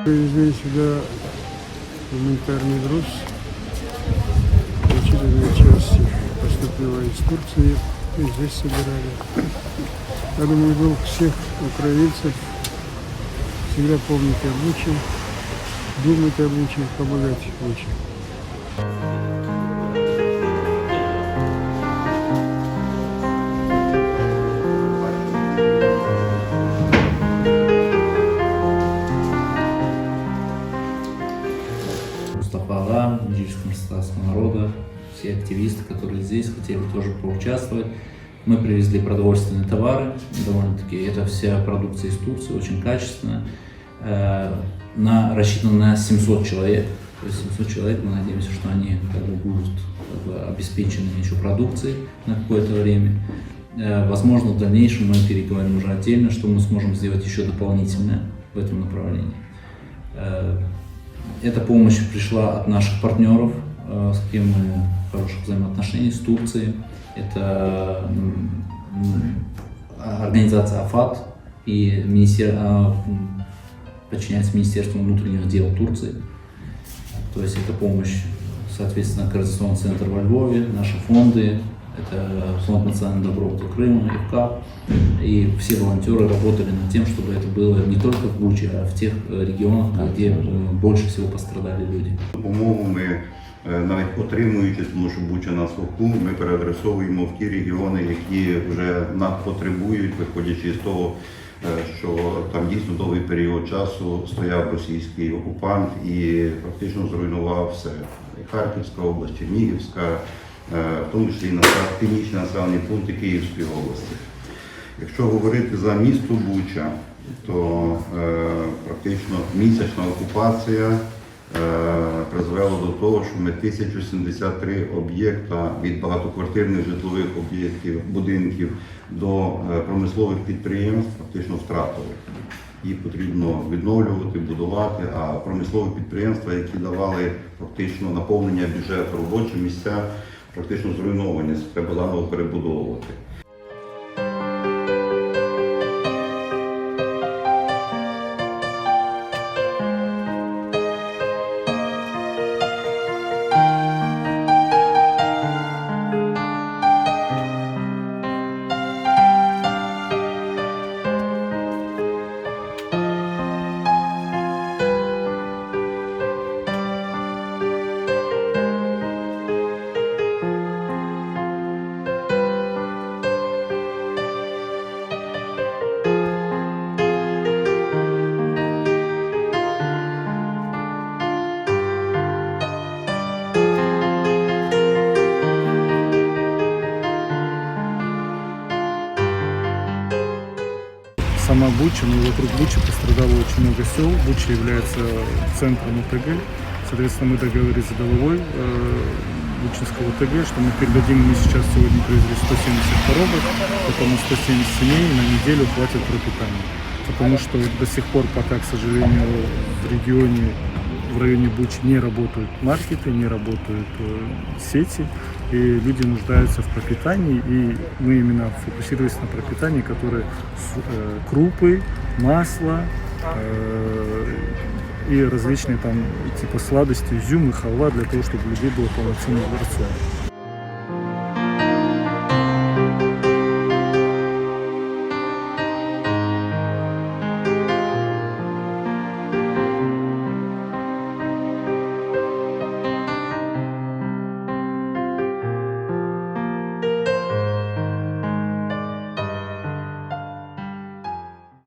Привезли сюда гуманитарный груз. Значительная часть поступила из Турции, и здесь собирали. Я думаю, долг всех украинцев всегда помнить о Буче, думать о Буче, помогать Буче. Мустафа, Нижегородского государственного народа, все активисты, которые здесь хотели тоже поучаствовать. Мы привезли продовольственные товары, довольно-таки это вся продукция из Турции, очень качественная, рассчитана на 700 человек. То есть 700 человек, мы надеемся, что они будут обеспечены еще продукцией на какое-то время. Возможно, в дальнейшем мы переговорим уже отдельно, что мы сможем сделать еще дополнительное в этом направлении. Эта помощь пришла от наших партнеров, с кем мы в хороших взаимоотношениях, с Турцией. Это организация АФАТ и подчиняется Министерству внутренних дел Турции. То есть это помощь, соответственно, Координационный центр во Львове, наши фонды, это Фонд национального добробыта Крыма, ИФКА. И все волонтеры работали над тем, чтобы это было не только в Бучі, а в тех регионах, где больше всего пострадали люди. Допомогу ми навіть отримуючи, тому що Буча на слуху, ми переадресовуємо в ті регіони, які вже надпотребують, виходячи з того, що там дійсно довгий період часу стояв російський окупант і практично зруйнував все. Харківська область, Чернігівська, в тому числі і північні населені пункти Київської області. Якщо говорити за місто Буча, то практично місячна окупація призвела до того, що ми 1073 об'єкта від багатоквартирних житлових об'єктів, будинків до промислових підприємств практично втратили. Їх потрібно відновлювати, будувати, а промислові підприємства, які давали практично наповнення бюджету, робочі місця, практично зруйновані, треба заново перебудовувати. Сама Буча, но вокруг Бучи пострадало очень много сел. Буча является центром ОТГ. Соответственно, мы договорились с головой Бучинского ОТГ, что мы передадим, мы сейчас сегодня привезли 170 коробок, это на 170 семей на неделю хватит пропитания. Потому что до сих пор пока, к сожалению, в районе Бучи не работают маркеты, не работают сети, и люди нуждаются в пропитании, и мы именно фокусировались на пропитании, которые крупы, масло и различные там типа сладости, изюм и халва, для того, чтобы у людей было полноценный рацион.